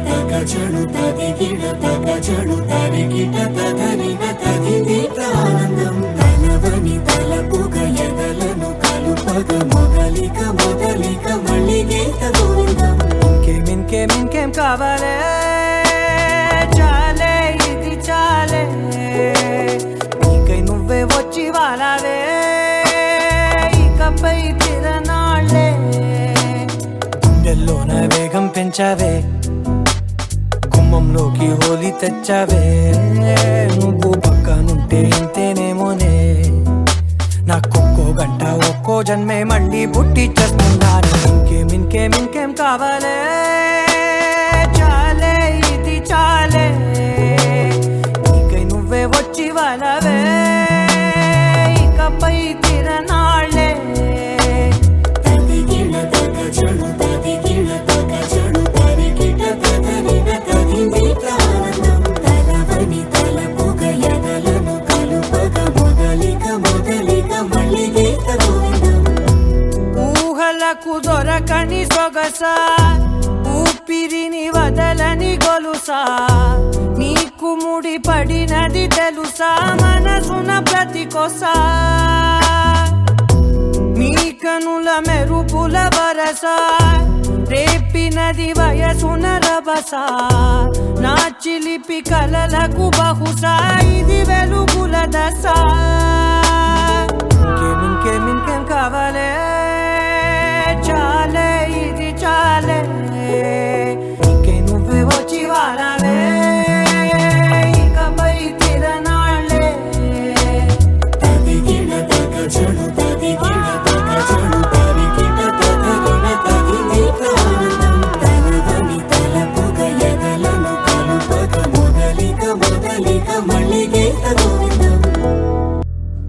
తగచడు తదిగిడ తగచడు తరిగిట తగరిన తదిదీత ఆనందం తలవని తలపుగ ఎదలను కలుపగ మొదలిక మళ్ళీ గీత గోవిందం ఇంకేం కావాలే చాలే ఇది చాలే నీకై నువ్వే వచ్చి వాలావే ఇకపై తిరనాళ్ళే గుండెల్లోన వేగం పెంచావే గుమ్మంలోకి హోలీ తెచ్చావే నువ్వు పక్కనుంటే ఇంతేనేమోనే నాకొక్కో గంట ఒక్కో జన్మే మళ్ళీ పుట్టి చేస్తున్నాను ఇంకేం కావాలే చాలే ఇది చాలే నీకై నువ్వే వచ్చి వాలవే ఇకపై తిరనాళ్ళే తదిగిడ తగచడు తదిగిడ తగచడు తరిగిట తగరిన తదిదీత ఆనందం తలవని తలపుగ ఎదలను కలుపగ మొదలిక మళ్ళీ గీత గోవిందం ఊహలకు దొరకని సొగసా ఊపిరిని వదలని గొలుసా నీకు ముడి పడినది తెలుసా మనసున ప్రతి కొసా నీ కనుల మెరుపుల వరస రేపినది వయసున రభస నా చిలిపి కలలకు బహుశా ఇది వెలుగుల దశ ఇంకేం కావాలే